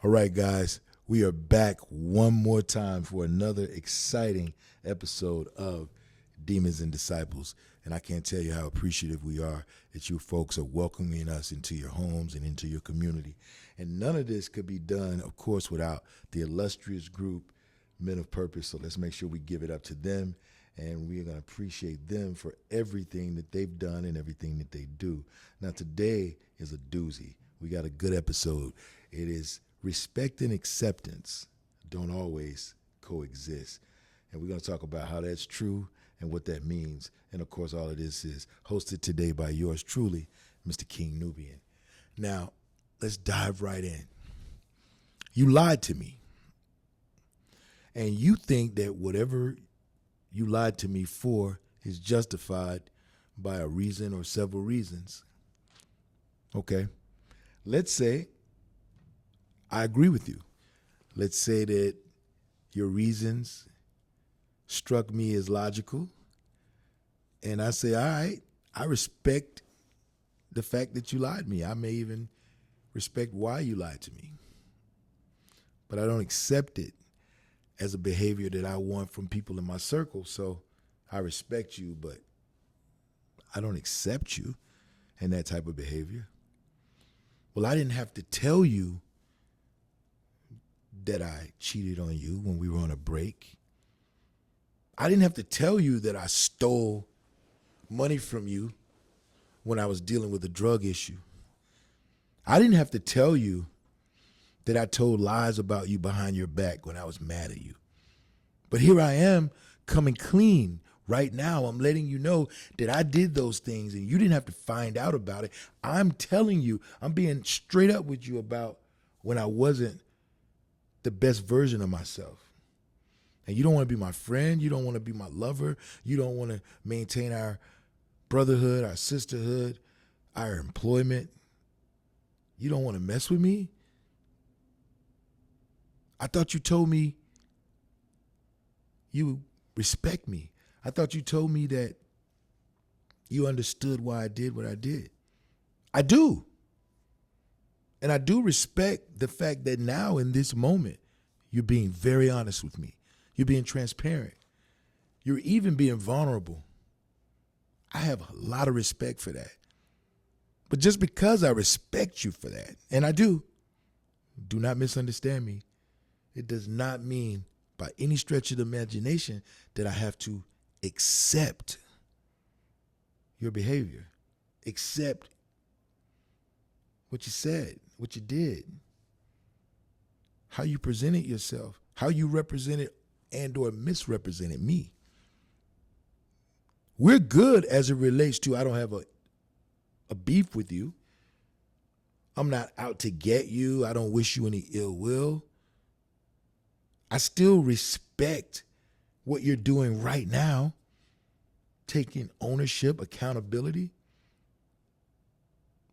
All right, guys, we are back one more time for another exciting episode of Demons and Disciples. And I can't tell you how appreciative we are that you folks are welcoming us into your homes and into your community. And none of this could be done, of course, without the illustrious group, Men of Purpose. So let's make sure we give it up to them. And we're going to appreciate them for everything that they've done and everything that they do. Now, today is a doozy. We got a good episode. It is respect and acceptance don't always coexist. And we're going to talk about how that's true and what that means. And, of course, all of this is hosted today by yours truly, Mr. King Nubian. Now, let's dive right in. You lied to me. And you think that whatever you lied to me for is justified by a reason or several reasons. Okay. Let's say I agree with you. Let's say that your reasons struck me as logical. And I say, all right, I respect the fact that you lied to me. I may even respect why you lied to me. But I don't accept it as a behavior that I want from people in my circle. So I respect you, but I don't accept you in that type of behavior. Well, I didn't have to tell you that I cheated on you when we were on a break. I didn't have to tell you that I stole money from you when I was dealing with a drug issue. I didn't have to tell you that I told lies about you behind your back when I was mad at you. But here I am coming clean right now. I'm letting you know that I did those things and you didn't have to find out about it. I'm telling you, I'm being straight up with you about when I wasn't the best version of myself. And you don't want to be my friend. You don't want to be my lover. You don't want to maintain our brotherhood, our sisterhood, our employment. You don't want to mess with me. I thought you told me you respect me. I thought you told me that you understood why I did what I did. I do. And I do respect the fact that now in this moment, you're being very honest with me. You're being transparent. You're even being vulnerable. I have a lot of respect for that. But just because I respect you for that, and I do not misunderstand me, it does not mean by any stretch of the imagination that I have to accept your behavior, accept what you said, what you did, how you presented yourself, how you represented and or misrepresented me. We're good as it relates to I don't have a beef with you. I'm not out to get you. I don't wish you any ill will. I still respect what you're doing right now, taking ownership, accountability.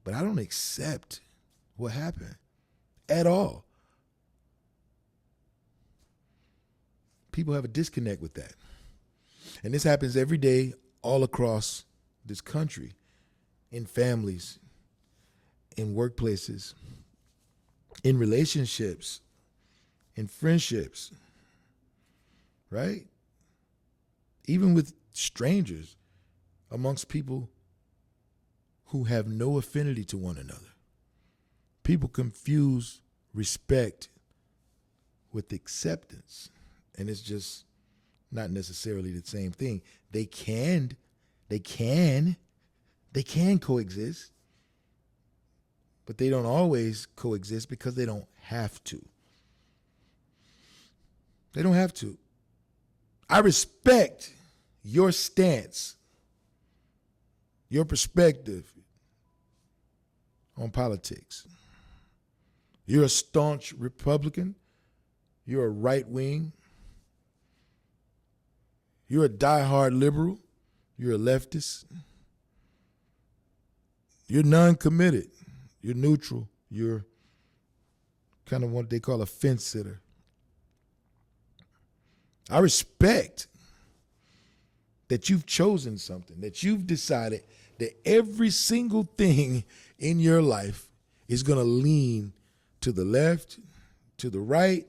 But I don't accept what happened at all. People have a disconnect with that. And this happens every day all across this country, in families, in workplaces, in relationships, in friendships, right? Even with strangers, amongst people who have no affinity to one another. People confuse respect with acceptance, and it's just not necessarily the same thing. They can coexist, but they don't always coexist because they don't have to. They don't have to. I respect your stance, your perspective on politics. You're a staunch Republican. You're a right wing. You're a diehard liberal. You're a leftist. You're non-committed. You're neutral. You're kind of what they call a fence sitter. I respect that you've chosen something, that you've decided that every single thing in your life is going to lean to the left, to the right,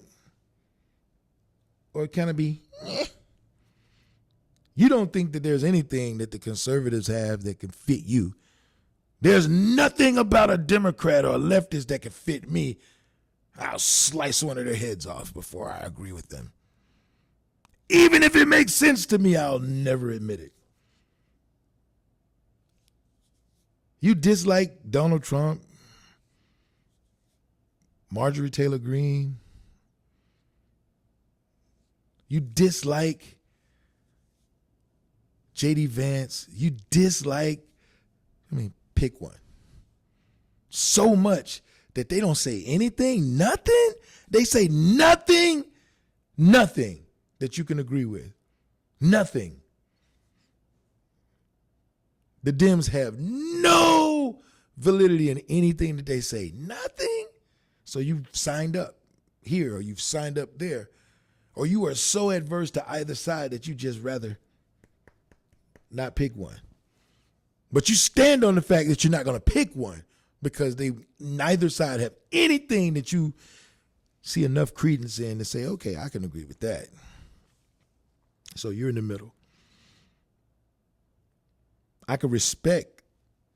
or it kind of be, You don't think that there's anything that the conservatives have that can fit you. There's nothing about a Democrat or a leftist that can fit me. I'll slice one of their heads off before I agree with them. Even if it makes sense to me, I'll never admit it. You dislike Donald Trump, Marjorie Taylor Greene. You dislike J.D. Vance. You dislike, pick one. So much that they don't say anything, nothing. They say nothing that you can agree with. Nothing. The Dems have no validity in anything that they say. Nothing. So you've signed up here or you've signed up there. Or you are so adverse to either side that you just rather not pick one. But you stand on the fact that you're not going to pick one because neither side have anything that you see enough credence in to say, okay, I can agree with that. So you're in the middle. I can respect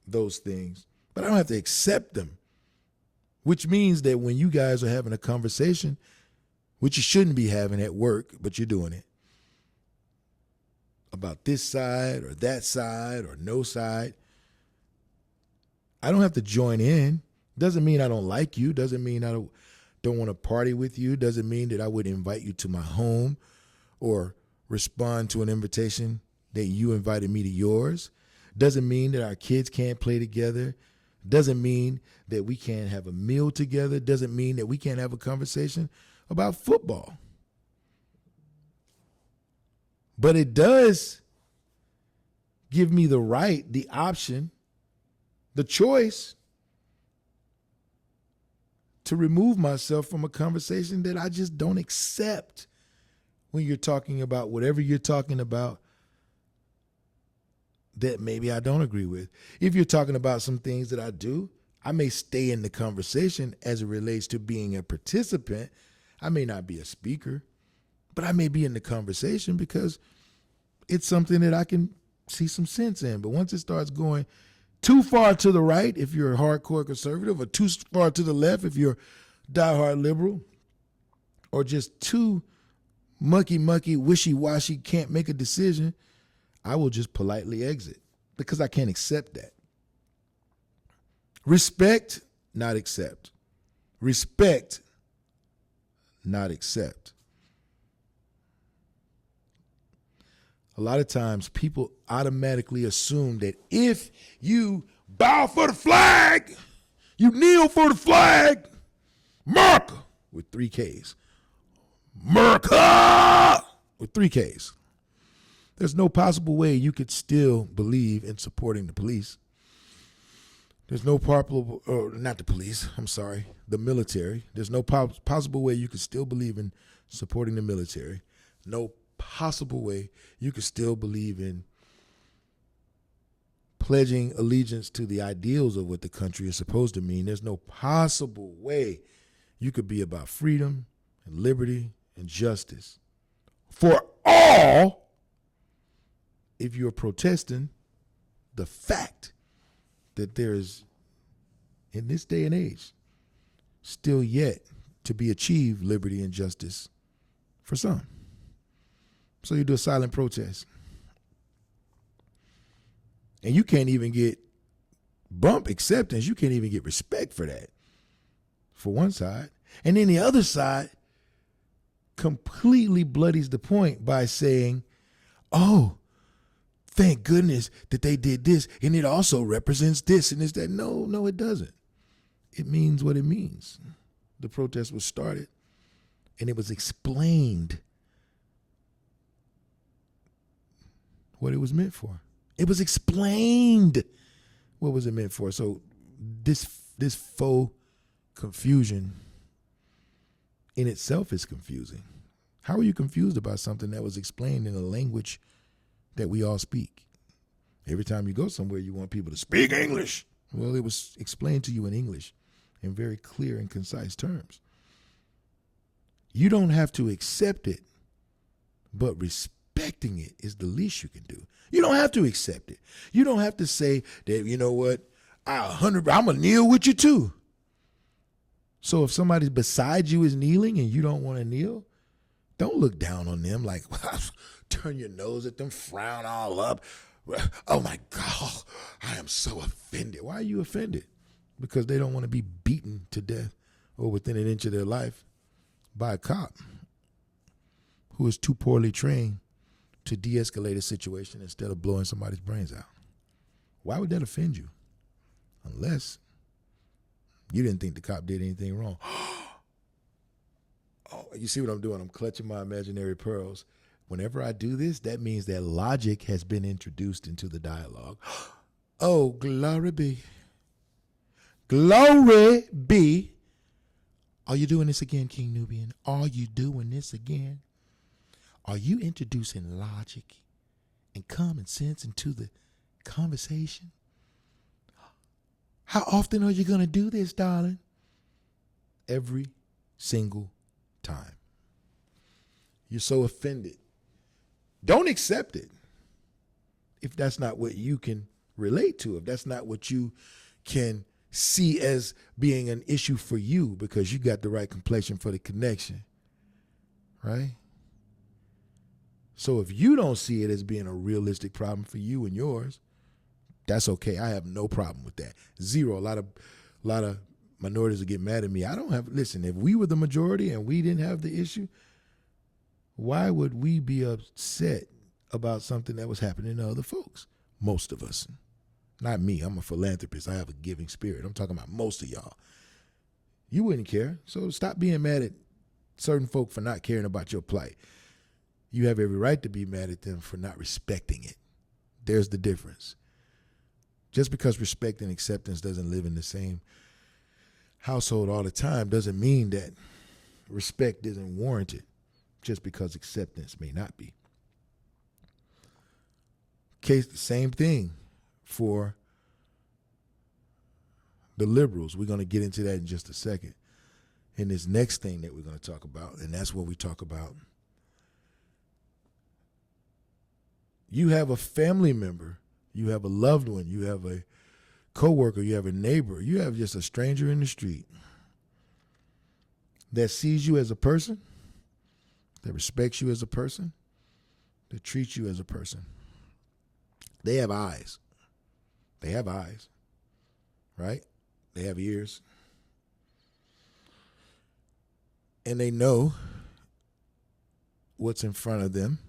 those things, but I don't have to accept them, which means that when you guys are having a conversation, which you shouldn't be having at work, but you're doing it, about this side or that side or no side, I don't have to join in. Doesn't mean I don't like you. Doesn't mean I don't want to party with you. Doesn't mean that I would invite you to my home or respond to an invitation that you invited me to yours. Doesn't mean that our kids can't play together. Doesn't mean that we can't have a meal together. Doesn't mean that we can't have a conversation about football. But it does give me the right, the option, the choice to remove myself from a conversation that I just don't accept when you're talking about whatever you're talking about that maybe I don't agree with. If you're talking about some things that I do, I may stay in the conversation as it relates to being a participant. I may not be a speaker, but I may be in the conversation because it's something that I can see some sense in. But once it starts going too far to the right, if you're a hardcore conservative, or too far to the left, if you're diehard liberal, or just too mucky, wishy-washy, can't make a decision, I will just politely exit because I can't accept that. Respect, not accept. Respect, not accept. A lot of times people automatically assume that if you bow for the flag, you kneel for the flag, America with 3 Ks. America with 3 Ks. There's no possible way you could still believe in supporting the police. There's no not the police, the military. There's no possible way you could still believe in supporting the military. No possible way you could still believe in pledging allegiance to the ideals of what the country is supposed to mean. There's no possible way you could be about freedom and liberty and justice for all if you're protesting the fact that there is, in this day and age, still yet to be achieved liberty and justice for some. So you do a silent protest. And you can't even get bump acceptance. You can't even get respect for that, for one side. And then the other side completely bloodies the point by saying, oh, thank goodness that they did this, and it also represents this and this, that. No, it doesn't. It means what it means. The protest was started, and it was explained what it was meant for. It was explained what was it meant for. So this faux confusion in itself is confusing. How are you confused about something that was explained in a language that we all speak? Every time you go somewhere, you want people to speak English. Well, it was explained to you in English in very clear and concise terms. You don't have to accept it, but respecting it is the least you can do. You don't have to accept it. You don't have to say that, you know what, I'm going to kneel with you too. So if somebody beside you is kneeling and you don't want to kneel, don't look down on them like, turn your nose at them, frown all up. Oh my God, I am so offended. Why are you offended? Because they don't want to be beaten to death or within an inch of their life by a cop who is too poorly trained to de-escalate a situation instead of blowing somebody's brains out. Why would that offend you? Unless you didn't think the cop did anything wrong. Oh, you see what I'm doing? I'm clutching my imaginary pearls. Whenever I do this, that means that logic has been introduced into the dialogue. Oh, glory be. Glory be. Are you doing this again, King Nubian? Are you doing this again? Are you introducing logic and common sense into the conversation? How often are you going to do this, darling? Every single time. You're so offended. Don't accept it if that's not what you can relate to, if that's not what you can see as being an issue for you because you got the right complexion for the connection, right? So if you don't see it as being a realistic problem for you and yours, that's okay. I have no problem with that. Zero. A lot of minorities will get mad at me. Listen, if we were the majority and we didn't have the issue, why would we be upset about something that was happening to other folks? Most of us. Not me. I'm a philanthropist. I have a giving spirit. I'm talking about most of y'all. You wouldn't care. So stop being mad at certain folk for not caring about your plight. You have every right to be mad at them for not respecting it. There's the difference. Just because respect and acceptance doesn't live in the same household all the time doesn't mean that respect isn't warranted just because acceptance may not be. The same thing for the liberals. We're going to get into that in just a second. In this next thing that we're going to talk about, and that's what we talk about. You have a family member, you have a loved one, you have a coworker, you have a neighbor, you have just a stranger in the street that sees you as a person, that respects you as a person, that treats you as a person. They have eyes. They have eyes, right? They have ears. And they know what's in front of them.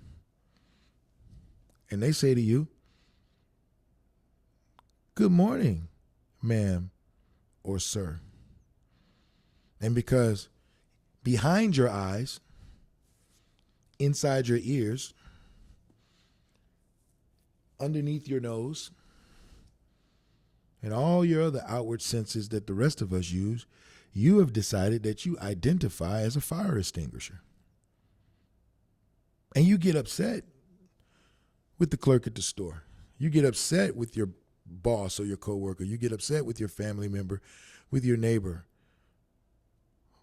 And they say to you, "Good morning, ma'am or sir." And because behind your eyes, inside your ears, underneath your nose, and all your other outward senses that the rest of us use, you have decided that you identify as a fire extinguisher. And you get upset with the clerk at the store. You get upset with your boss or your coworker. You get upset with your family member, with your neighbor,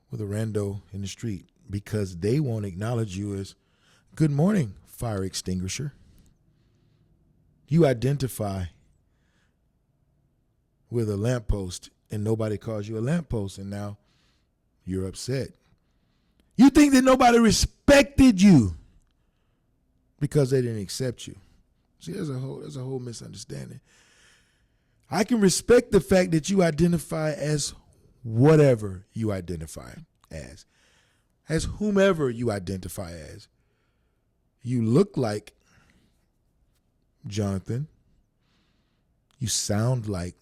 with a rando in the street, because they won't acknowledge you as, "Good morning, fire extinguisher." You identify with a lamppost and nobody calls you a lamppost, and now you're upset. You think that nobody respected you because they didn't accept you. See, there's a whole misunderstanding. I can respect the fact that you identify as whatever you identify as whomever you identify as. You look like Jonathan. You sound like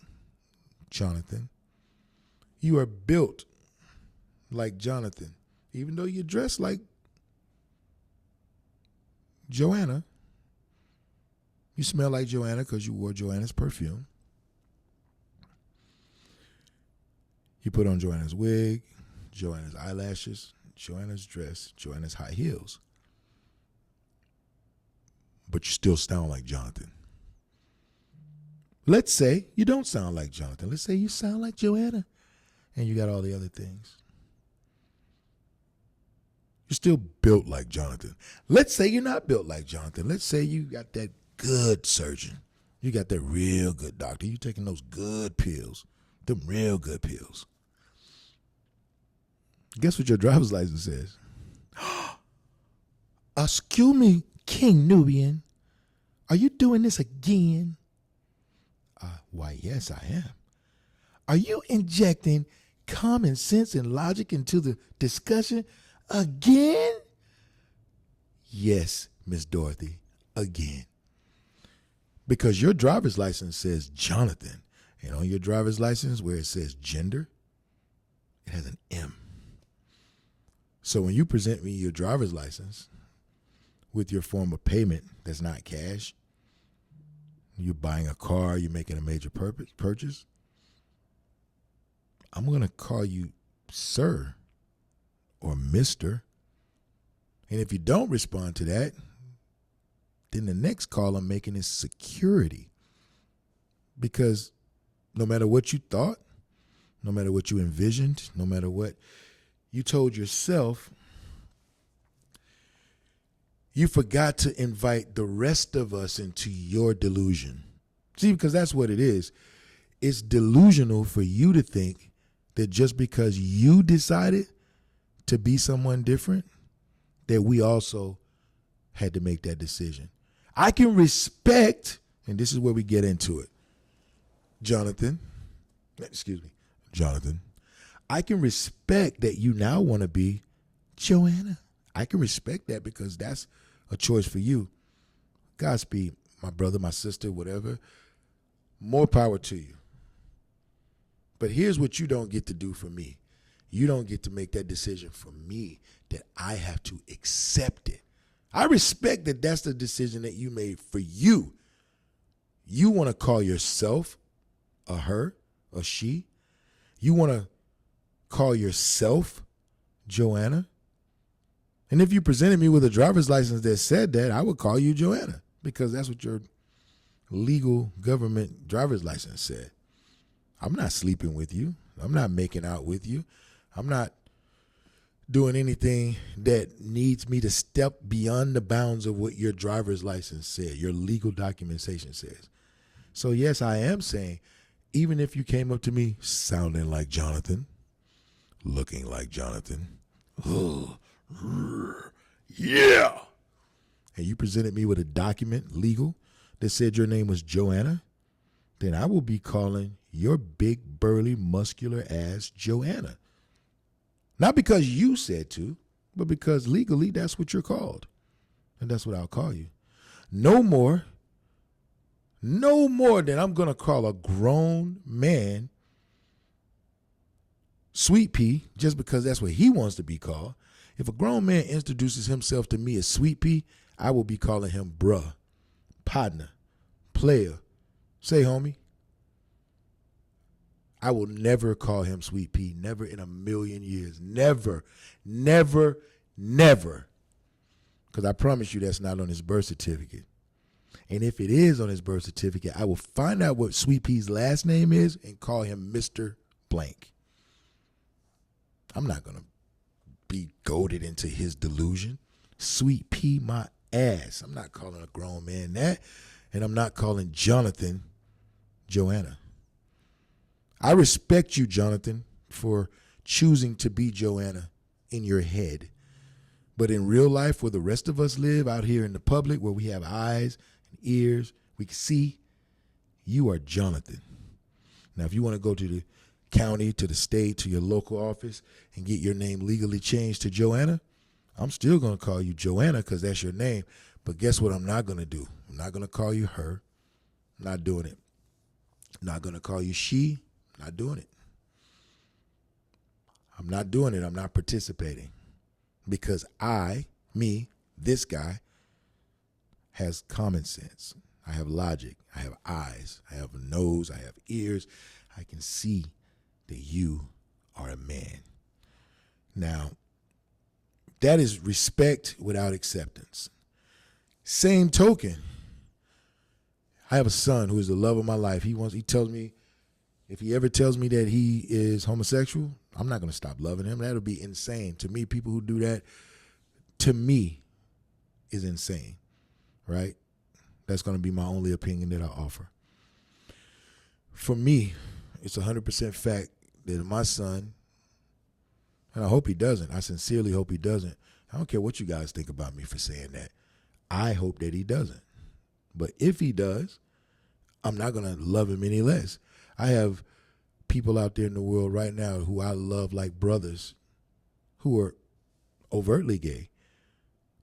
Jonathan. You are built like Jonathan. Even though you dress like Joanna, you smell like Joanna because you wore Joanna's perfume. You put on Joanna's wig, Joanna's eyelashes, Joanna's dress, Joanna's high heels. But you still sound like Jonathan. Let's say you don't sound like Jonathan. Let's say you sound like Joanna and you got all the other things. You're still built like Jonathan. Let's say you're not built like Jonathan. Let's say you got that good surgeon. You got that real good doctor. You taking those good pills, them real good pills. Guess what your driver's license says? Excuse me, King Nubian. Are you doing this again? Why, yes, I am. Are you injecting common sense and logic into the discussion again? Yes, Miss Dorothy, again. Because your driver's license says Jonathan, and on your driver's license where it says gender, it has an M. So when you present me your driver's license with your form of payment that's not cash, you're buying a car, you're making a major purchase, I'm going to call you sir or mister. And if you don't respond to that, then the next call I'm making is security. Because no matter what you thought, no matter what you envisioned, no matter what you told yourself, you forgot to invite the rest of us into your delusion. See, because that's what it is. It's delusional for you to think that just because you decided to be someone different, that we also had to make that decision. I can respect, and this is where we get into it, Jonathan, I can respect that you now want to be Joanna. I can respect that because that's a choice for you. Godspeed, my brother, my sister, whatever. More power to you. But here's what you don't get to do for me. You don't get to make that decision for me, that I have to accept it. I respect that that's the decision that you made for you. You want to call yourself a her, a she. You want to call yourself Joanna. And if you presented me with a driver's license that said that, I would call you Joanna because that's what your legal government driver's license said. I'm not sleeping with you. I'm not making out with you. I'm not doing anything that needs me to step beyond the bounds of what your driver's license said, your legal documentation says. So yes, I am saying, even if you came up to me sounding like Jonathan, looking like Jonathan, yeah, and you presented me with a document, legal, that said your name was Joanna, then I will be calling your big, burly, muscular ass Joanna. Not because you said to, but because legally that's what you're called. And that's what I'll call you. No more than I'm going to call a grown man Sweet Pea just because that's what he wants to be called. If a grown man introduces himself to me as Sweet Pea, I will be calling him bruh, partner, player. Say, homie. I will never call him Sweet Pea, never in a million years. Never, never, never. Because I promise you that's not on his birth certificate. And if it is on his birth certificate, I will find out what Sweet Pea's last name is and call him Mr. Blank. I'm not going to be goaded into his delusion. Sweet Pea my ass. I'm not calling a grown man that. And I'm not calling Jonathan Joanna. I respect you, Jonathan, for choosing to be Joanna in your head. But in real life, where the rest of us live out here in the public, where we have eyes and ears, we can see, you are Jonathan. Now, if you want to go to the county, to the state, to your local office and get your name legally changed to Joanna, I'm still going to call you Joanna because that's your name. But guess what I'm not going to do? I'm not going to call you her. I'm not doing it. I'm not going to call you she. I'm not doing it. I'm not doing it. I'm not participating. Because this guy, has common sense. I have logic. I have eyes. I have a nose. I have ears. I can see that you are a man. Now, that is respect without acceptance. Same token, I have a son who is the love of my life. He tells me, if he ever tells me that he is homosexual, I'm not going to stop loving him. That'll be insane. To me, people who do that, to me, is insane, right? That's going to be my only opinion that I offer. For me, it's 100% fact that my son, and I hope he doesn't, I sincerely hope he doesn't. I don't care what you guys think about me for saying that. I hope that he doesn't. But if he does, I'm not going to love him any less. I have people out there in the world right now who I love like brothers who are overtly gay,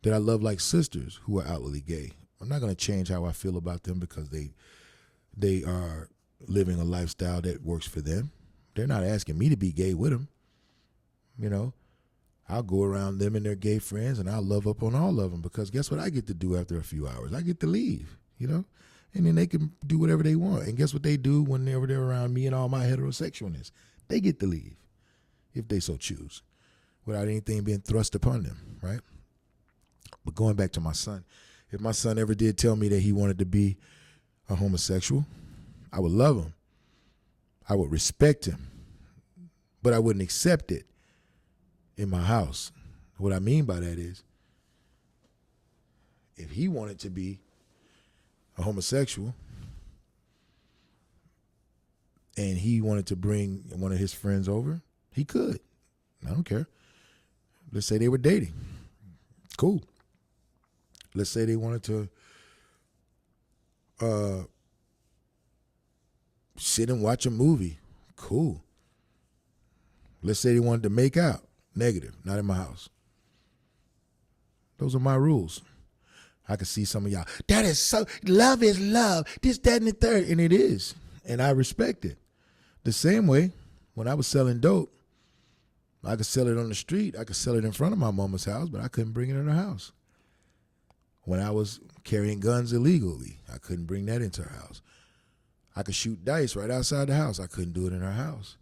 that I love like sisters who are outwardly gay. I'm not going to change how I feel about them because they are living a lifestyle that works for them. They're not asking me to be gay with them. You know, I'll go around them and their gay friends and I'll love up on all of them because guess what I get to do after a few hours? I get to leave, you know, and then they can do whatever they want. And guess what they do whenever they're around me and all my heterosexualness? They get to leave if they so choose without anything being thrust upon them, right? But going back to my son, if my son ever did tell me that he wanted to be a homosexual, I would love him. I would respect him, but I wouldn't accept it in my house. What I mean by that is, if he wanted to be a homosexual and he wanted to bring one of his friends over, he could. I don't care. Let's say they were dating. Cool. Let's say they wanted to sit and watch a movie. Cool. Let's say they wanted to make out. Negative. Not in my house. Those are my rules. I can see some of y'all. That is so, love is love. This, that, and the third. And it is. And I respect it. The same way, when I was selling dope, I could sell it on the street. I could sell it in front of my mama's house, but I couldn't bring it in her house. When I was carrying guns illegally, I couldn't bring that into her house. I could shoot dice right outside the house. I couldn't do it in her house.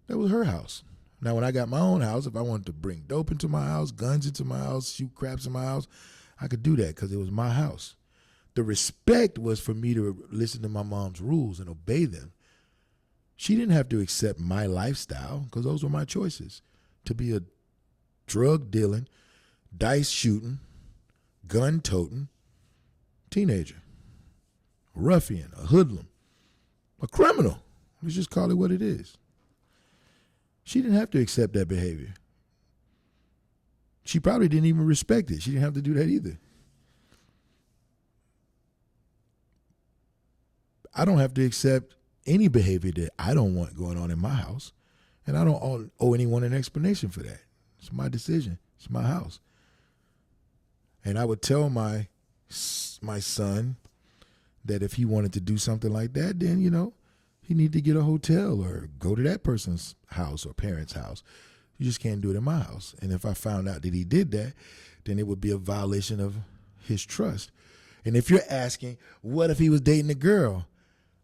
That was her house. Now, when I got my own house, if I wanted to bring dope into my house, guns into my house, shoot craps in my house, I could do that because it was my house. The respect was for me to listen to my mom's rules and obey them. She didn't have to accept my lifestyle because those were my choices. To be a drug dealing, dice shooting, gun toting teenager, a ruffian, a hoodlum, a criminal. Let's just call it what it is. She didn't have to accept that behavior. She probably didn't even respect it. She didn't have to do that either. I don't have to accept any behavior that I don't want going on in my house. And I don't owe anyone an explanation for that. It's my decision. It's my house. And I would tell my son that if he wanted to do something like that, then, you know, he needed to get a hotel or go to that person's house or parent's house. You just can't do it in my house. And if I found out that he did that, then it would be a violation of his trust. And if you're asking, what if he was dating a girl?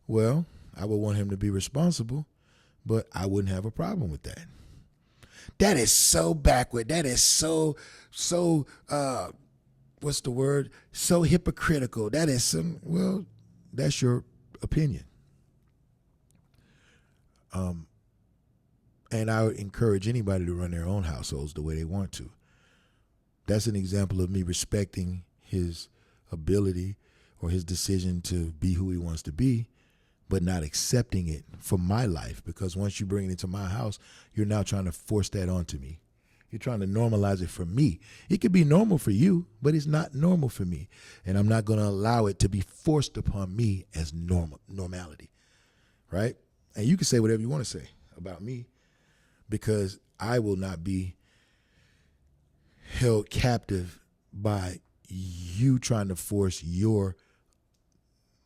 Well, I would want him to be responsible, but I wouldn't have a problem with that. That is so backward. That is so what's the word? So hypocritical. That is well, that's your opinion. And I would encourage anybody to run their own households the way they want to. That's an example of me respecting his ability or his decision to be who he wants to be, but not accepting it for my life. Because once you bring it into my house, you're now trying to force that onto me. You're trying to normalize it for me. It could be normal for you, but it's not normal for me. And I'm not going to allow it to be forced upon me as normality, right? And you can say whatever you want to say about me, because I will not be held captive by you trying to force your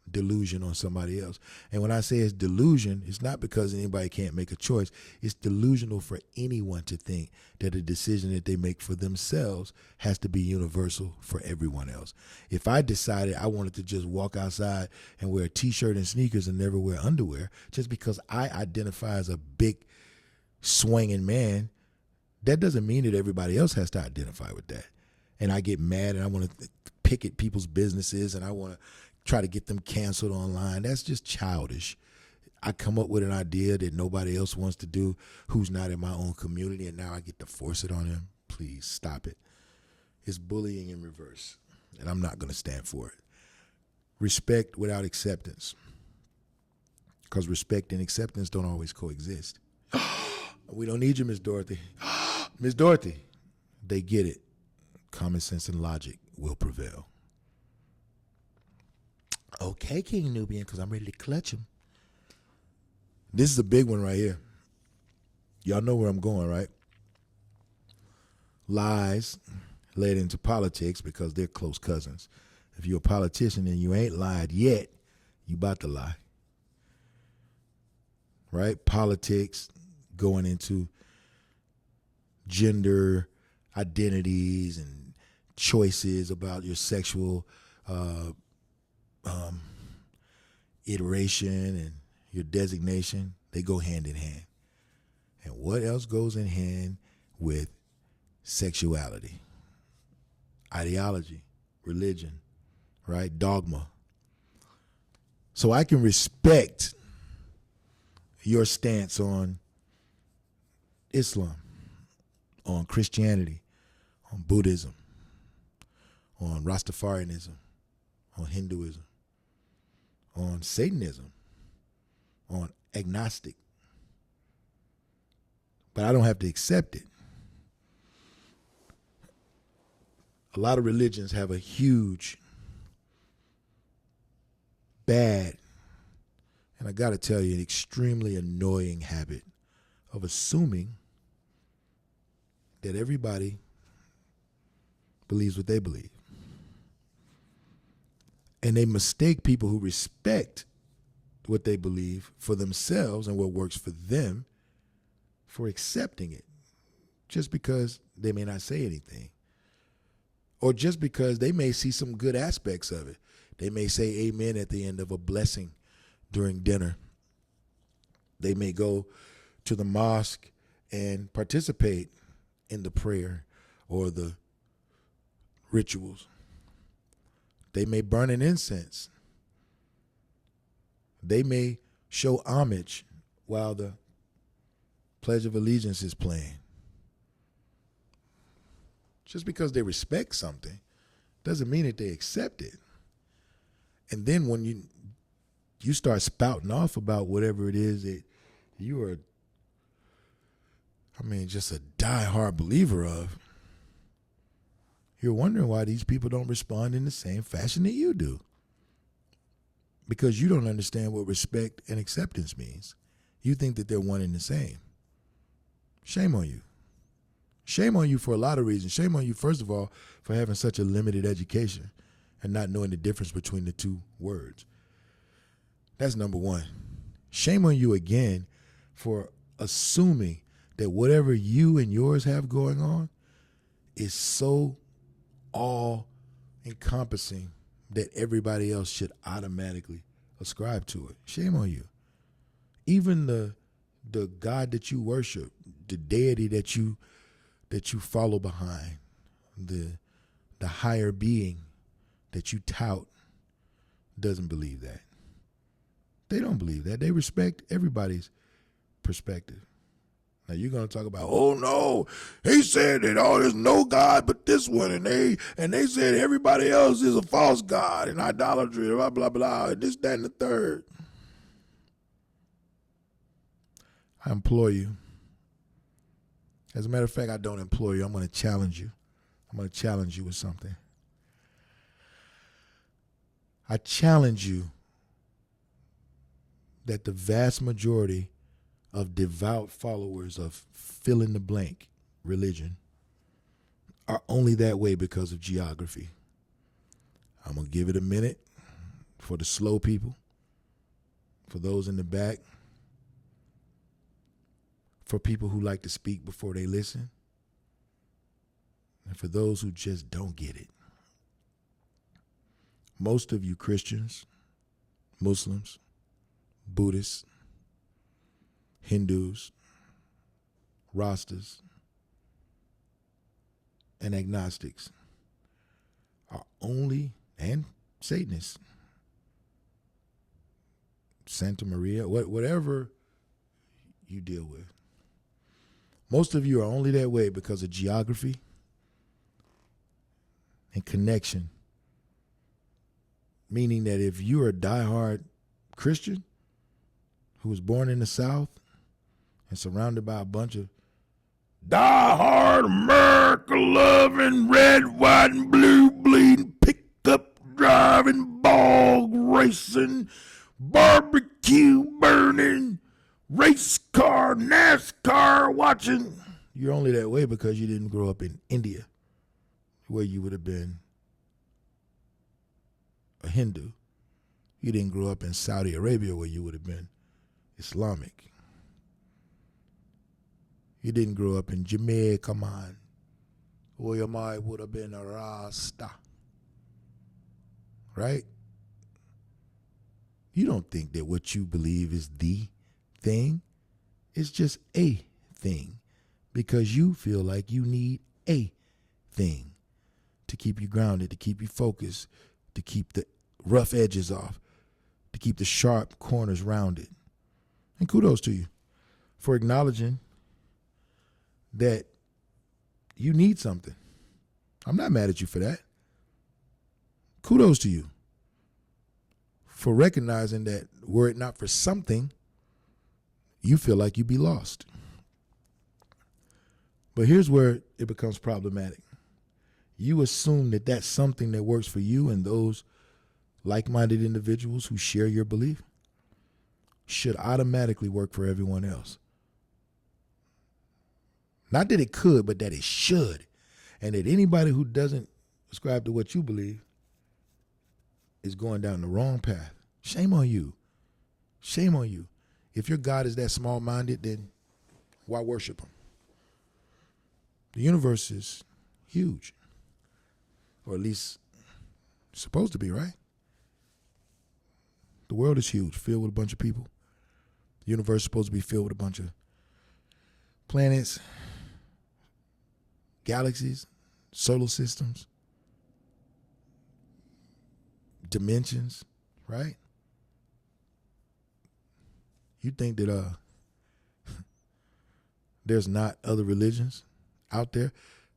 delusion on somebody else. And when I say it's delusion, it's not because anybody can't make a choice. It's delusional for anyone to think that a decision that they make for themselves has to be universal for everyone else. If I decided I wanted to just walk outside and wear a t-shirt and sneakers and never wear underwear, just because I identify as a big swinging man, that doesn't mean that everybody else has to identify with that. And I get mad and I want to pick at people's businesses and I want to try to get them canceled online. That's just childish. I come up with an idea that nobody else wants to do, who's not in my own community, and now I get to force it on them. Please stop it. is bullying in reverse, and I'm not going to stand for it. Respect without acceptance, because respect and acceptance don't always coexist. We don't need you, Miss Dorothy. Miss Dorothy, they get it. Common sense and logic will prevail. Okay, King Nubian, because I'm ready to clutch him. This is a big one right here. Y'all know where I'm going, right? Lies led into politics because they're close cousins. If you're a politician and you ain't lied yet, you about to lie. Right? Politics going into gender identities and choices about your sexual iteration and your designation, they go hand in hand. And what else goes in hand with sexuality? Ideology, religion, right? Dogma. So I can respect your stance on Islam, on Christianity, on Buddhism, on Rastafarianism, on Hinduism, on Satanism, on agnostic. But I don't have to accept it. A lot of religions have a huge, bad, and I got to tell you, an extremely annoying habit of assuming that everybody believes what they believe. And they mistake people who respect what they believe for themselves and what works for them for accepting it, just because they may not say anything. Or just because they may see some good aspects of it. They may say amen at the end of a blessing during dinner. They may go to the mosque and participate in the prayer or the rituals. They may burn an incense. They may show homage while the Pledge of Allegiance is playing. Just because they respect something doesn't mean that they accept it. And then when you start spouting off about whatever it is that you are, just a diehard believer of, you're wondering why these people don't respond in the same fashion that you do. Because you don't understand what respect and acceptance means. You think that they're one and the same. Shame on you. Shame on you for a lot of reasons. Shame on you, first of all, for having such a limited education and not knowing the difference between the two words. That's number one. Shame on you again for assuming that whatever you and yours have going on is so all-encompassing that everybody else should automatically ascribe to it. Shame on you. Even the God that you worship, the deity that you follow behind, the higher being that you tout, doesn't believe that. They don't believe that. They respect everybody's perspective. Now you're gonna talk about, oh no, he said that there's no God but this one, and they said everybody else is a false God and idolatry, blah blah blah, and this, that, and the third. I implore you. As a matter of fact, I don't implore you. I'm going to challenge you. I'm going to challenge you with something. I challenge you that the vast majority of devout followers of fill-in-the-blank religion are only that way because of geography. I'm going to give it a minute for the slow people, for those in the back, for people who like to speak before they listen, and for those who just don't get it. Most of you Christians, Muslims, Buddhists, Hindus, Rastas, and agnostics are only, and Satanists, Santa Maria, whatever you deal with. Most of you are only that way because of geography and connection. Meaning that if you're a diehard Christian who was born in the South and surrounded by a bunch of diehard America loving, red, white, and blue bleeding, pickup driving, bog racing, barbecue burning, race car, NASCAR watching. You're only that way because you didn't grow up in India, where you would have been a Hindu. You didn't grow up in Saudi Arabia, where you would have been Islamic. You didn't grow up in Jamaica, man, where you might would have been a Rasta. Right? You don't think that what you believe is the thing. It's just a thing because you feel like you need a thing to keep you grounded, to keep you focused, to keep the rough edges off, to keep the sharp corners rounded. And kudos to you for acknowledging that you need something. I'm not mad at you for that. Kudos to you for recognizing that were it not for something, you feel like you'd be lost. But here's where it becomes problematic. You assume that that's something that works for you and those like-minded individuals who share your belief should automatically work for everyone else. Not that it could, but that it should. And that anybody who doesn't ascribe to what you believe is going down the wrong path. Shame on you. Shame on you. If your God is that small-minded, then why worship him? The universe is huge. Or at least it's supposed to be, right? The world is huge, filled with a bunch of people. The universe is supposed to be filled with a bunch of planets, galaxies, solar systems, dimensions, right? You think that there's not other religions out there?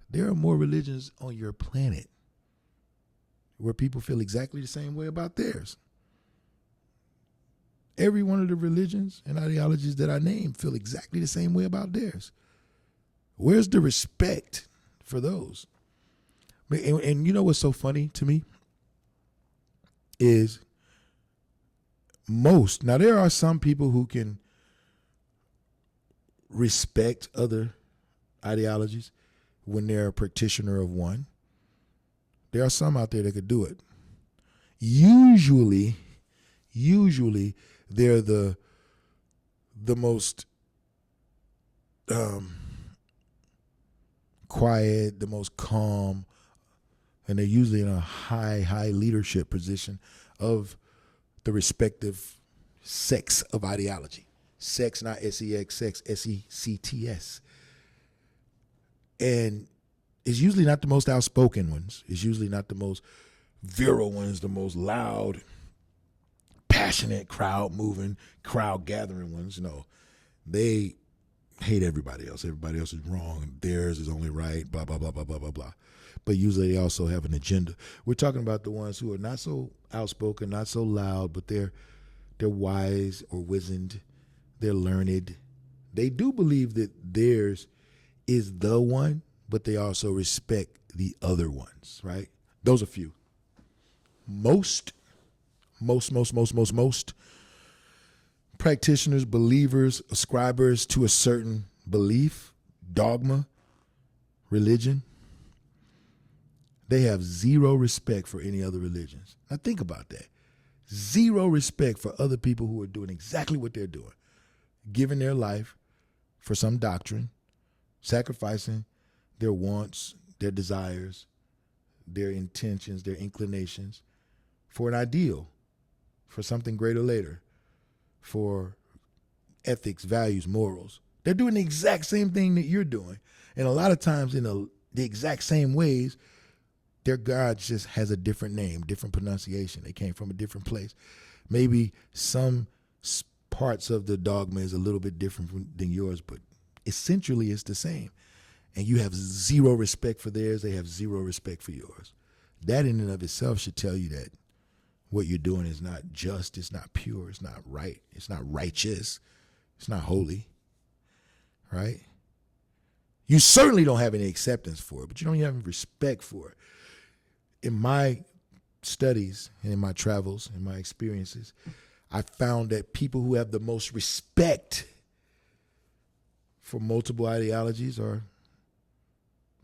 There are more religions on your planet where people feel exactly the same way about theirs. Every one of the religions and ideologies that I named feel exactly the same way about theirs. Where's the respect for those? And you know what's so funny to me is now there are some people who can respect other ideologies when they're a practitioner of one. There are some out there that could do it. Usually they're the most quiet, the most calm, and they're usually in a high leadership position of the respective sects of ideology. Sex, not S-E-X, sex, S-E-C-T-S. And it's usually not the most outspoken ones. It's usually not the most virile ones, the most loud, passionate, crowd-moving, crowd-gathering ones. No, they hate everybody else. Everybody else is wrong, and theirs is only right, blah, blah, blah, blah, blah, blah, blah. But usually they also have an agenda. We're talking about the ones who are not so outspoken, not so loud, but they're wise or wizened. They're learned. They do believe that theirs is the one, but they also respect the other ones, right? Those are few. Most practitioners, believers, ascribers to a certain belief, dogma, religion, they have zero respect for any other religions. Now think about that. Zero respect for other people who are doing exactly what they're doing, giving their life for some doctrine, sacrificing their wants, their desires, their intentions, their inclinations for an ideal, for something greater later, for ethics, values, morals. They're doing the exact same thing that you're doing. And a lot of times in the exact same ways, their God just has a different name, different pronunciation. They came from a different place. Maybe some parts of the dogma is a little bit different than yours, but essentially it's the same. And you have zero respect for theirs. They have zero respect for yours. That in and of itself should tell you that what you're doing is not just, it's not pure, it's not right, it's not righteous, it's not holy, right? You certainly don't have any acceptance for it, but you don't even have respect for it. In my studies and in my travels and my experiences, I found that people who have the most respect for multiple ideologies are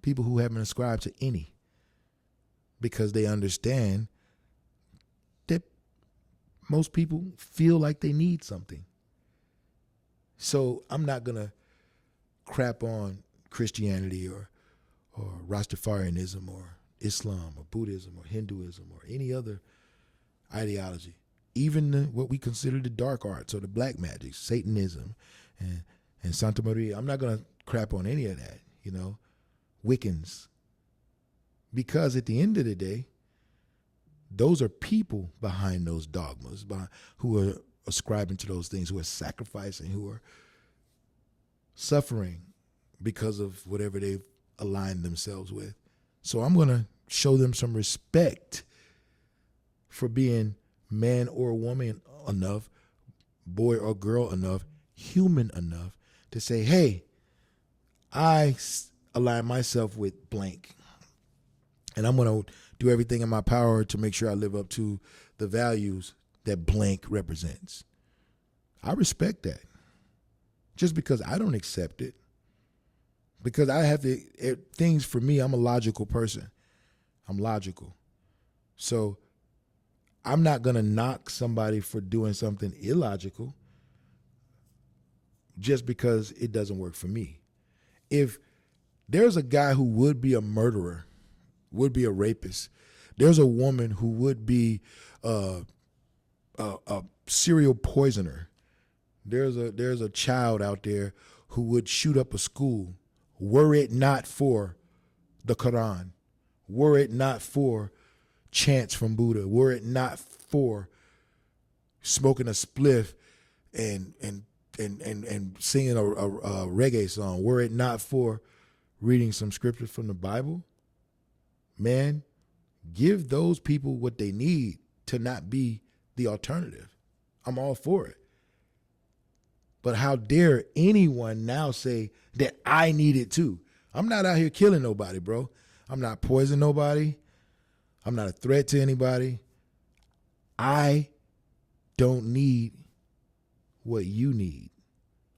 people who haven't ascribed to any, because they understand that most people feel like they need something. So I'm not going to crap on Christianity or Rastafarianism or Islam or Buddhism or Hinduism or any other ideology, even what we consider the dark arts or the black magic, Satanism and Santa Maria. I'm not going to crap on any of that, Wiccans. Because at the end of the day, those are people behind those dogmas, who are ascribing to those things, who are sacrificing, who are suffering because of whatever they've aligned themselves with. So I'm going to show them some respect for being man or woman enough, boy or girl enough, human enough to say, hey, I align myself with blank, and I'm going to do everything in my power to make sure I live up to the values that blank represents. I respect that. Just because I don't accept it, because I have things for me, I'm a logical person. I'm logical. So I'm not going to knock somebody for doing something illogical just because it doesn't work for me. If there's a guy who would be a murderer, would be a rapist, there's a woman who would be a serial poisoner, there's a child out there who would shoot up a school, were it not for the Quran, were it not for chants from Buddha, were it not for smoking a spliff and singing a reggae song, were it not for reading some scriptures from the Bible, man, give those people what they need to not be the alternative. I'm all for it. But how dare anyone now say that I need it too? I'm not out here killing nobody, bro. I'm not poisoning nobody. I'm not a threat to anybody. I don't need what you need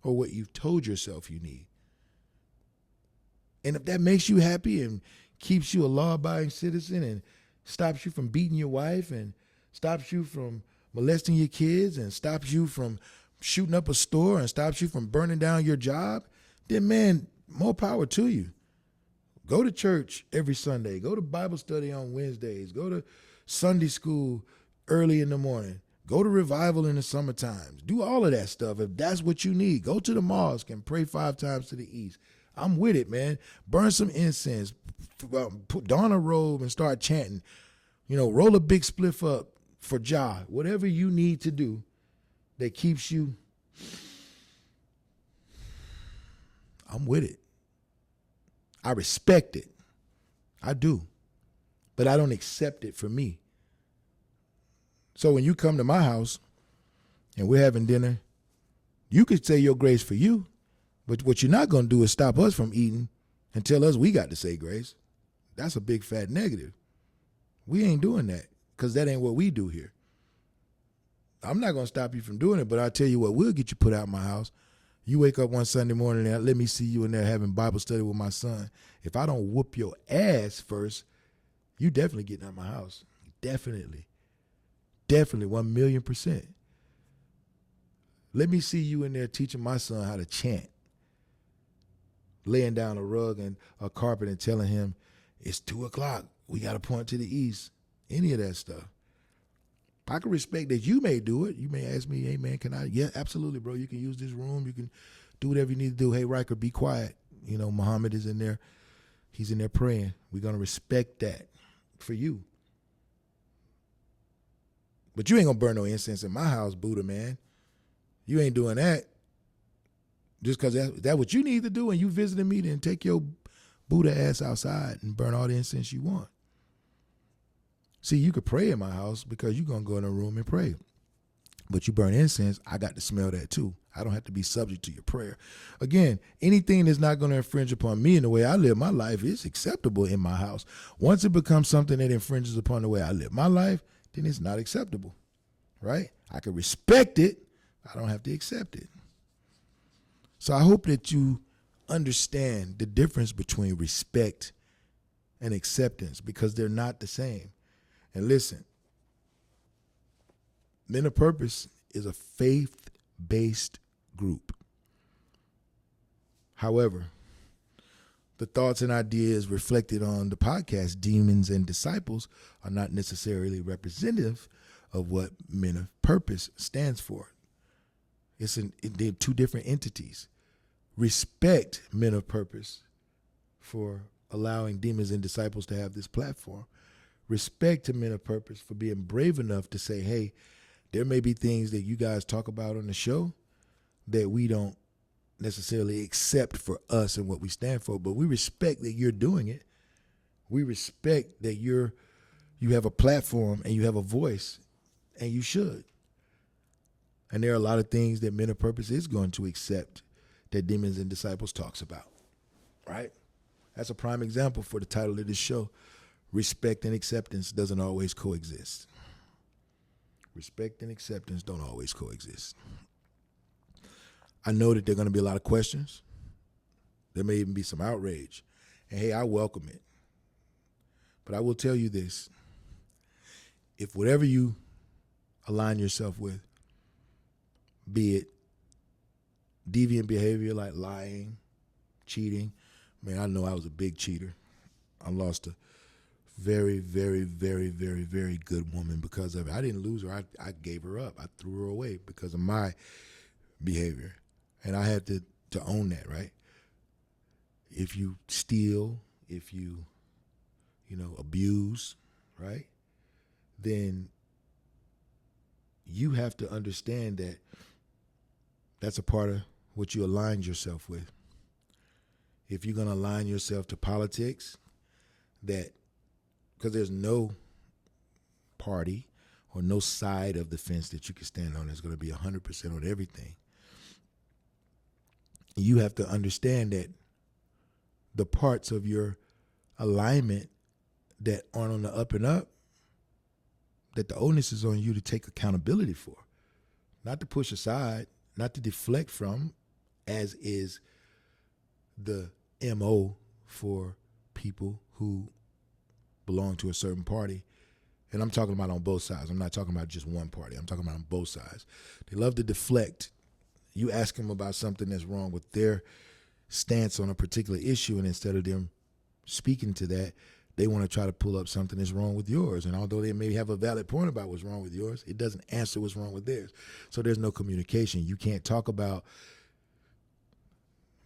or what you've told yourself you need. And if that makes you happy and keeps you a law-abiding citizen and stops you from beating your wife and stops you from molesting your kids and stops you from shooting up a store and stops you from burning down your job, then, man, more power to you. Go to church every Sunday. Go to Bible study on Wednesdays. Go to Sunday school early in the morning. Go to revival in the summertime. Do all of that stuff if that's what you need. Go to the mosque and pray 5 times to the east. I'm with it, man. Burn some incense. Don a robe and start chanting. Roll a big spliff up for Jah. Whatever you need to do that keeps you, I'm with it. I respect it. I do. But I don't accept it for me. So when you come to my house and we're having dinner, you could say your grace for you, but what you're not going to do is stop us from eating and tell us we got to say grace. That's a big fat negative. We ain't doing that because that ain't what we do here. I'm not going to stop you from doing it, but I'll tell you what, we'll get you put out of my house. You wake up one Sunday morning and let me see you in there having Bible study with my son. If I don't whoop your ass first, you definitely getting out of my house. Definitely. Definitely, 1,000,000%. Let me see you in there teaching my son how to chant. Laying down a rug and a carpet and telling him, it's 2:00. We got to point to the east. Any of that stuff. I can respect that you may do it. You may ask me, hey, man, can I? Yeah, absolutely, bro. You can use this room. You can do whatever you need to do. Hey, Riker, be quiet. Muhammad is in there. He's in there praying. We're going to respect that for you. But you ain't going to burn no incense in my house, Buddha, man. You ain't doing that. Just because that's what you need to do and you visiting me, then take your Buddha ass outside and burn all the incense you want. See, you could pray in my house because you're going to go in a room and pray. But you burn incense, I got to smell that too. I don't have to be subject to your prayer. Again, anything that's not going to infringe upon me and the way I live my life is acceptable in my house. Once it becomes something that infringes upon the way I live my life, then it's not acceptable, right? I can respect it. I don't have to accept it. So I hope that you understand the difference between respect and acceptance, because they're not the same. And listen, Men of Purpose is a faith-based group. However, the thoughts and ideas reflected on the podcast, Demons and Disciples, are not necessarily representative of what Men of Purpose stands for. They're two different entities. Respect Men of Purpose for allowing Demons and Disciples to have this platform. Respect to Men of Purpose for being brave enough to say, hey, there may be things that you guys talk about on the show that we don't necessarily accept for us and what we stand for, but we respect that you're doing it. We respect that you have a platform and you have a voice, and you should. And there are a lot of things that Men of Purpose is going to accept that Demons and Disciples talks about, right? That's a prime example for the title of this show. Respect and acceptance doesn't always coexist. Respect and acceptance don't always coexist. I know that there are going to be a lot of questions. There may even be some outrage. And hey, I welcome it. But I will tell you this. If whatever you align yourself with, be it deviant behavior like lying, cheating. Man, I know I was a big cheater. I lost a very, very, very, very, very good woman because of it. I didn't lose her. I gave her up. I threw her away because of my behavior. And I had to own that, right? If you steal, if you abuse, right? Then you have to understand that that's a part of what you aligned yourself with. If you're going to align yourself to politics, because there's no party or no side of the fence that you can stand on that's going to be 100% on everything. You have to understand that the parts of your alignment that aren't on the up and up, that the onus is on you to take accountability for, not to push aside, not to deflect from, as is the MO for people who belong to a certain party. And I'm talking about on both sides. I'm not talking about just one party. I'm talking about on both sides. They love to deflect. You ask them about something that's wrong with their stance on a particular issue, and instead of them speaking to that, they want to try to pull up something that's wrong with yours. And although they may have a valid point about what's wrong with yours, it doesn't answer what's wrong with theirs. So there's no communication. You can't talk about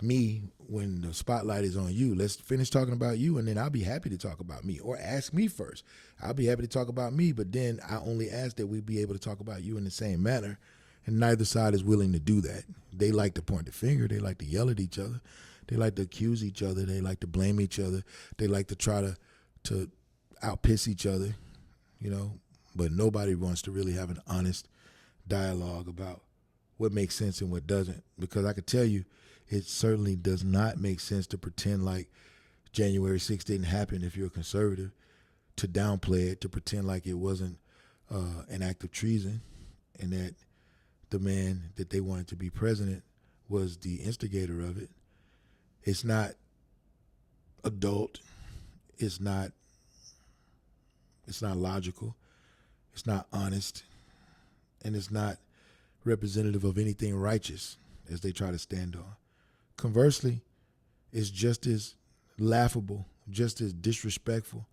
me when the spotlight is on you. Let's finish talking about you, and then I'll be happy to talk about me. Or ask me first. I'll be happy to talk about me, but then I only ask that we be able to talk about you in the same manner, and neither side is willing to do that. They like to point the finger. They like to yell at each other. They like to accuse each other. They like to blame each other. They like to try to outpiss each other, but nobody wants to really have an honest dialogue about what makes sense and what doesn't. Because I could tell you, it certainly does not make sense to pretend like January 6th didn't happen if you're a conservative, to downplay it, to pretend like it wasn't an act of treason, and that the man that they wanted to be president was the instigator of it. It's not adult. It's not logical. It's not honest. And it's not representative of anything righteous as they try to stand on. Conversely, it's just as laughable, just as disrespectful,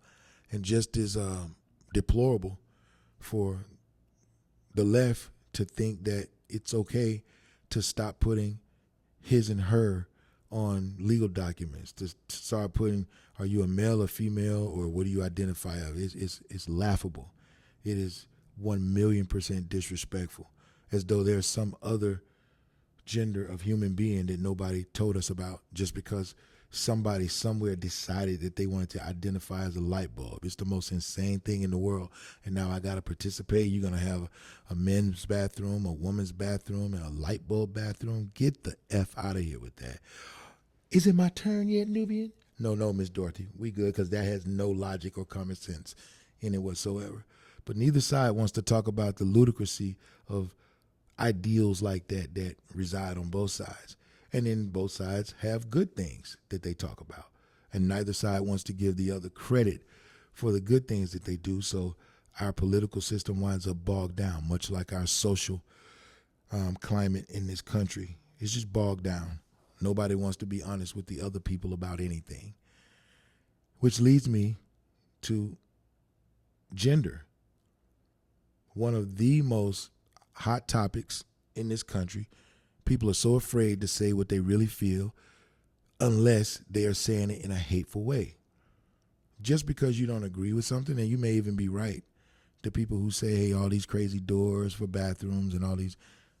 and just as deplorable for the left to think that it's okay to stop putting his and her on legal documents, to start putting, are you a male or female, or what do you identify as? It's laughable. It is 1,000,000% disrespectful, as though there's some other gender of human being that nobody told us about just because somebody somewhere decided that they wanted to identify as a light bulb. It's the most insane thing in the world. And now I got to participate. You're going to have a men's bathroom, a woman's bathroom, and a light bulb bathroom. Get the F out of here with that. Is it my turn yet, Nubian? No, Miss Dorothy. We good, because that has no logic or common sense in it whatsoever. But neither side wants to talk about the ludicrousy of ideals like that reside on both sides. And then both sides have good things that they talk about. And neither side wants to give the other credit for the good things that they do. So our political system winds up bogged down, much like our social climate in this country. It's just bogged down. Nobody wants to be honest with the other people about anything. Which leads me to gender. One of the most hot topics in this country. People are so afraid to say what they really feel unless they are saying it in a hateful way. Just because you don't agree with something, and you may even be right, the people who say, hey, all these crazy doors for bathrooms and all these,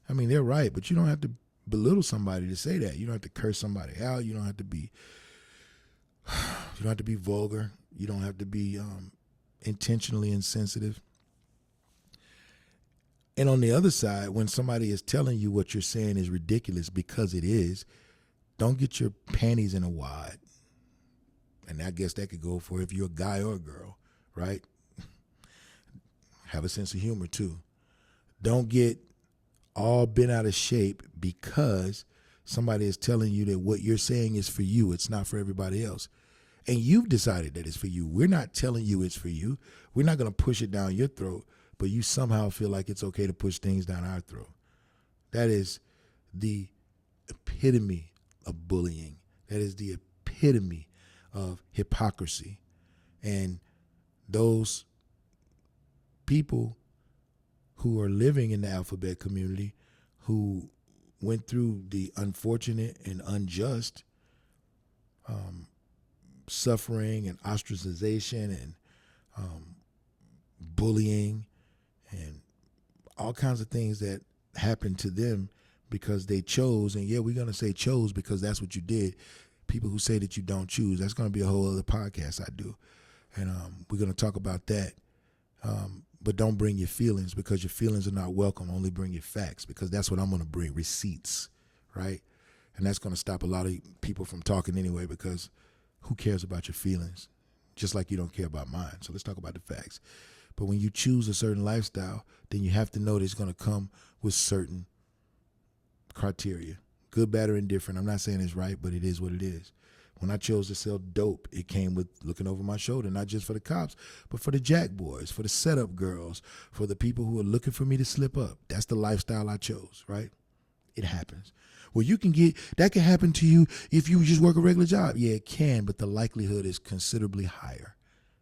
I mean, they're right, but you don't have to belittle somebody to say that. You don't have to curse somebody out. You don't have to be vulgar. You don't have to be intentionally insensitive. And on the other side, when somebody is telling you what you're saying is ridiculous, because it is, don't get your panties in a wad. And I guess that could go for if you're a guy or a girl, right? Have a sense of humor too. Don't get all bent out of shape because somebody is telling you that what you're saying is for you. It's not for everybody else. And you've decided that it's for you. We're not telling you it's for you. We're not going to push it down your throat. But you somehow feel like it's okay to push things down our throat. That is the epitome of bullying. That is the epitome of hypocrisy. And those people who are living in the alphabet community, who went through the unfortunate and unjust suffering and ostracization and bullying and all kinds of things that happened to them because they chose. And yeah, we're going to say chose because that's what you did. People who say that you don't choose, that's going to be a whole other podcast I do. And we're going to talk about that. But don't bring your feelings, because your feelings are not welcome. Only bring your facts, because that's what I'm going to bring, receipts, right? And that's going to stop a lot of people from talking anyway, because who cares about your feelings? Just like you don't care about mine. So let's talk about the facts. But when you choose a certain lifestyle, then you have to know that it's going to come with certain criteria. Good, bad, or indifferent. I'm not saying it's right, but it is what it is. When I chose to sell dope, it came with looking over my shoulder, not just for the cops, but for the jack boys, for the setup girls, for the people who are looking for me to slip up. That's the lifestyle I chose, right? It happens. Well, that can happen to you if you just work a regular job. Yeah, it can, but the likelihood is considerably higher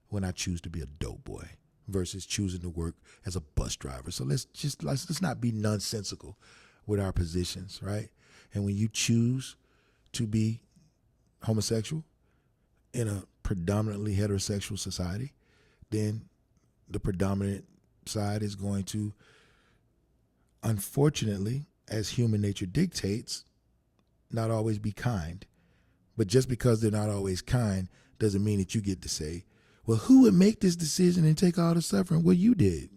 when I choose to be a dope boy versus choosing to work as a bus driver. So let's not be nonsensical with our positions, right? And when you choose to be homosexual in a predominantly heterosexual society, then the predominant side is going to, unfortunately, as human nature dictates, not always be kind. But just because they're not always kind doesn't mean that you get to say, well, who would make this decision and take all the suffering? Well, you did.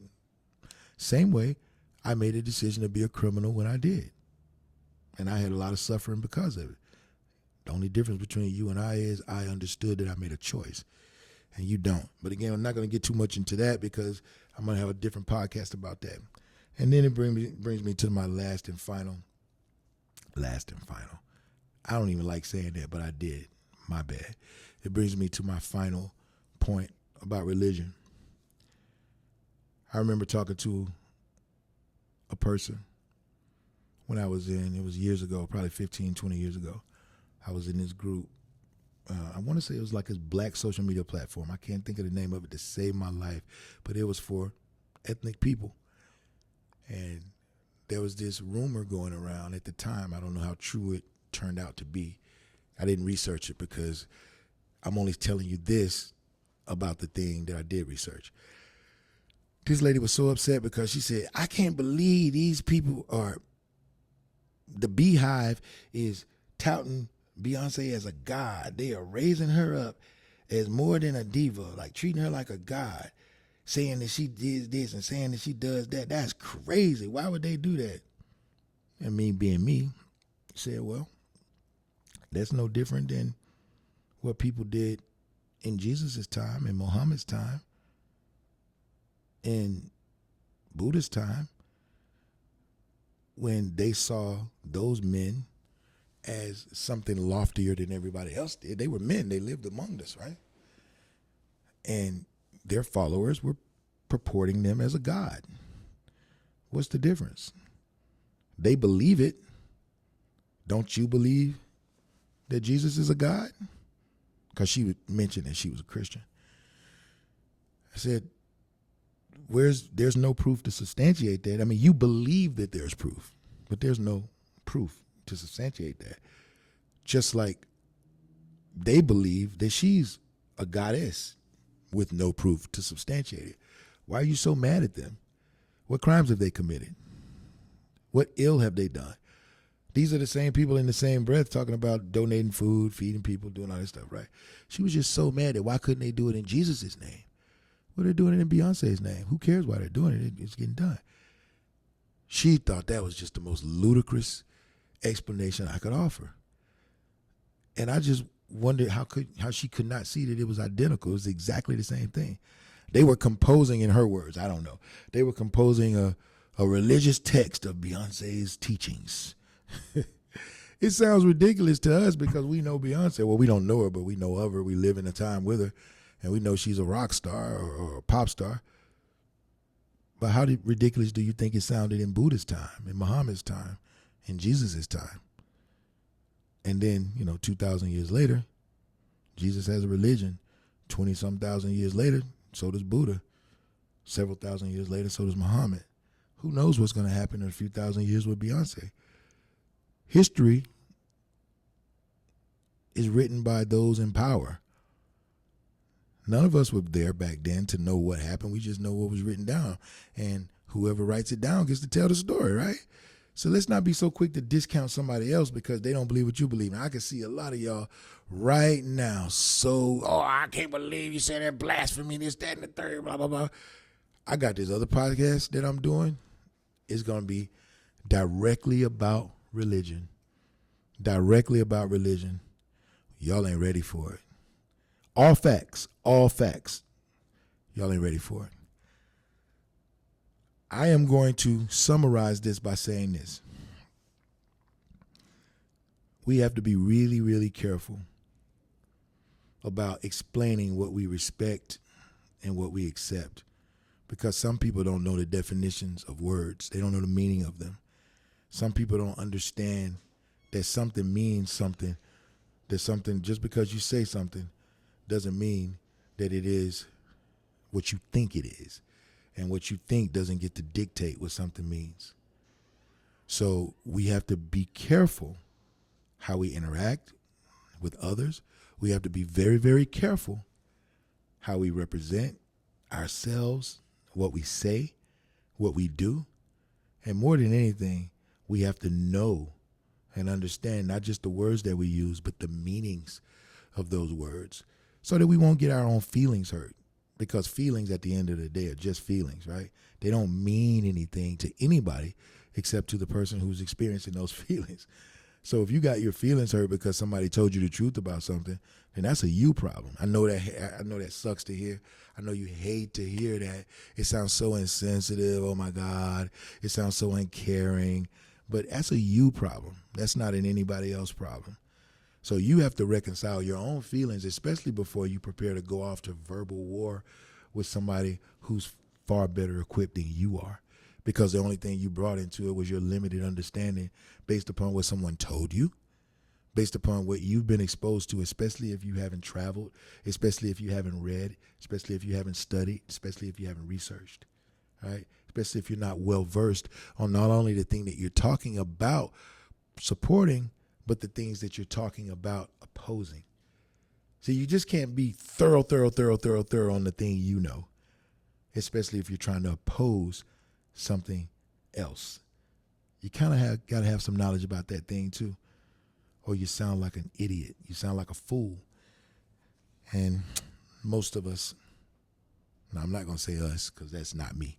Same way, I made a decision to be a criminal when I did. And I had a lot of suffering because of it. The only difference between you and I is I understood that I made a choice, and you don't. But again, I'm not going to get too much into that because I'm going to have a different podcast about that. And then it brings me to my last and final. I don't even like saying that, but I did. My bad. It brings me to my final point about religion. I remember talking to a person when it was years ago, probably 15, 20 years ago. I was in this group. I want to say it was like a black social media platform. I can't think of the name of it to save my life, but it was for ethnic people. And there was this rumor going around at the time. I don't know how true it turned out to be. I didn't research it because I'm only telling you this about the thing that I did research. This lady was so upset because she said, I can't believe these people the Beehive is touting Beyonce as a god. They are raising her up as more than a diva, like treating her like a god, saying that she did this and saying that she does that. That's crazy. Why would they do that? And me being me, said, well, that's no different than what people did in Jesus' time, in Muhammad's time, in Buddha's time, when they saw those men as something loftier than everybody else did. They were men. They lived among us, right? And their followers were purporting them as a god. What's the difference? They believe it. Don't you believe that Jesus is a god? Because she would mention that she was a Christian. I said, there's no proof to substantiate that. I mean, you believe that there's proof, but there's no proof to substantiate that. Just like they believe that she's a goddess with no proof to substantiate it. Why are you so mad at them? What crimes have they committed? What ill have they done? These are the same people in the same breath talking about donating food, feeding people, doing all this stuff, right? She was just so mad that why couldn't they do it in Jesus' name? Well, they're doing it in Beyonce's name. Who cares why they're doing it? It's getting done. She thought that was just the most ludicrous explanation I could offer. And I just wondered how she could not see that it was identical. It was exactly the same thing. They were composing, in her words, I don't know, they were composing a religious text of Beyonce's teachings. It sounds ridiculous to us because we know Beyonce. Well, we don't know her, but we know of her. We live in a time with her, and we know she's a rock star or a pop star. But how ridiculous do you think it sounded in Buddha's time, in Muhammad's time, in Jesus' time? And then, 2,000 years later, Jesus has a religion. 20-some thousand years later, so does Buddha. Several thousand years later, so does Muhammad. Who knows what's going to happen in a few thousand years with Beyonce? History is written by those in power. None of us were there back then to know what happened. We just know what was written down. And whoever writes it down gets to tell the story, right? So let's not be so quick to discount somebody else because they don't believe what you believe. And I can see a lot of y'all right now. I can't believe you said that, blasphemy, this, that, and the third, blah, blah, blah. I got this other podcast that I'm doing. It's going to be directly about religion. Directly about religion. Y'all ain't ready for it. All facts. All facts. Y'all ain't ready for it. I am going to summarize this by saying this. We have to be really, really careful about explaining what we respect and what we accept, because some people don't know the definitions of words. They don't know the meaning of them. Some people don't understand that something means something, that something, just because you say something doesn't mean that it is what you think it is. And what you think doesn't get to dictate what something means. So we have to be careful how we interact with others. We have to be very, very careful how we represent ourselves, what we say, what we do. And more than anything, we have to know and understand not just the words that we use, but the meanings of those words, so that we won't get our own feelings hurt. Because feelings at the end of the day are just feelings, right? They don't mean anything to anybody except to the person who's experiencing those feelings. So if you got your feelings hurt because somebody told you the truth about something, then that's a you problem. I know that sucks to hear. I know you hate to hear that. It sounds so insensitive. Oh my God. It sounds so uncaring. But that's a you problem. That's not an anybody else problem. So you have to reconcile your own feelings, especially before you prepare to go off to verbal war with somebody who's far better equipped than you are. Because the only thing you brought into it was your limited understanding based upon what someone told you, based upon what you've been exposed to, especially if you haven't traveled, especially if you haven't read, especially if you haven't studied, especially if you haven't researched, right? Especially if you're not well versed on not only the thing that you're talking about supporting, but the things that you're talking about opposing. So you just can't be thorough on the thing you know, especially if you're trying to oppose something else. You kind of got to have some knowledge about that thing too, or you sound like an idiot. You sound like a fool. And most of us, now I'm not going to say us because that's not me.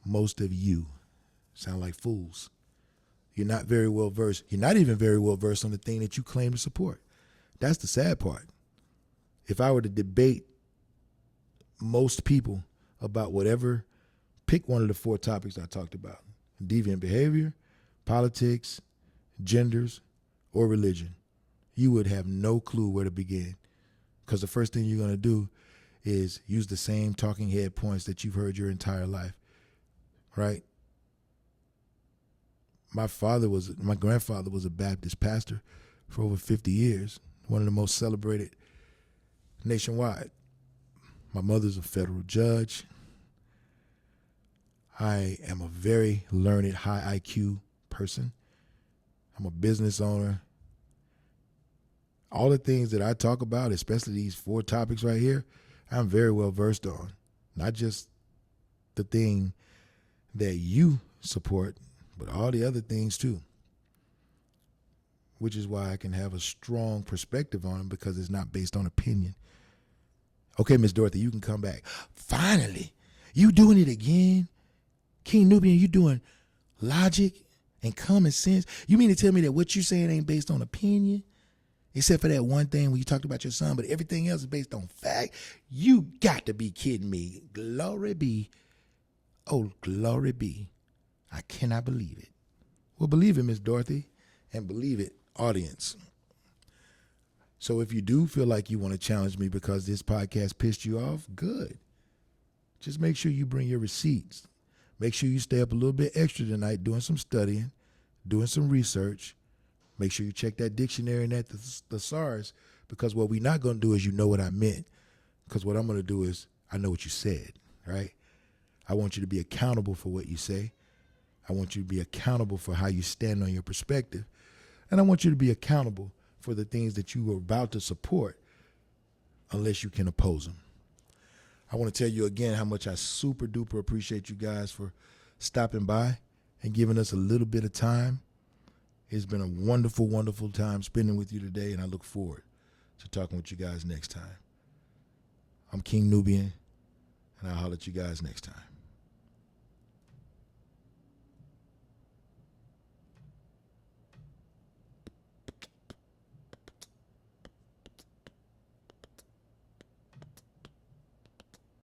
Most of you sound like fools. You're not very well versed. You're not even very well versed on the thing that you claim to support. That's the sad part. If I were to debate most people about whatever, pick one of the 4 topics I talked about: deviant behavior, politics, genders, or religion, you would have no clue where to begin. Because the first thing you're going to do is use the same talking head points that you've heard your entire life, right? My grandfather was a Baptist pastor for over 50 years, one of the most celebrated nationwide. My mother's a federal judge. I am a very learned, high IQ person. I'm a business owner. All the things that I talk about, especially these 4 topics right here, I'm very well versed on. Not just the thing that you support, but all the other things too. Which is why I can have a strong perspective on them, because it's not based on opinion. Okay, Miss Dorothy, you can come back. Finally, you doing it again? King Nubian, you doing logic and common sense? You mean to tell me that what you're saying ain't based on opinion? Except for that one thing when you talked about your son, but everything else is based on fact? You got to be kidding me. Glory be. Oh, glory be. I cannot believe it. Well, believe it, Miss Dorothy, and believe it, audience. So if you do feel like you want to challenge me because this podcast pissed you off, good. Just make sure you bring your receipts. Make sure you stay up a little bit extra tonight doing some studying, doing some research. Make sure you check that dictionary and that thesaurus, because what we're not going to do is you know what I meant. Because what I'm going to do is I know what you said, right? I want you to be accountable for what you say. I want you to be accountable for how you stand on your perspective. And I want you to be accountable for the things that you are about to support unless you can oppose them. I want to tell you again how much I super duper appreciate you guys for stopping by and giving us a little bit of time. It's been a wonderful, wonderful time spending with you today, and I look forward to talking with you guys next time. I'm King Nubian, and I'll holler at you guys next time.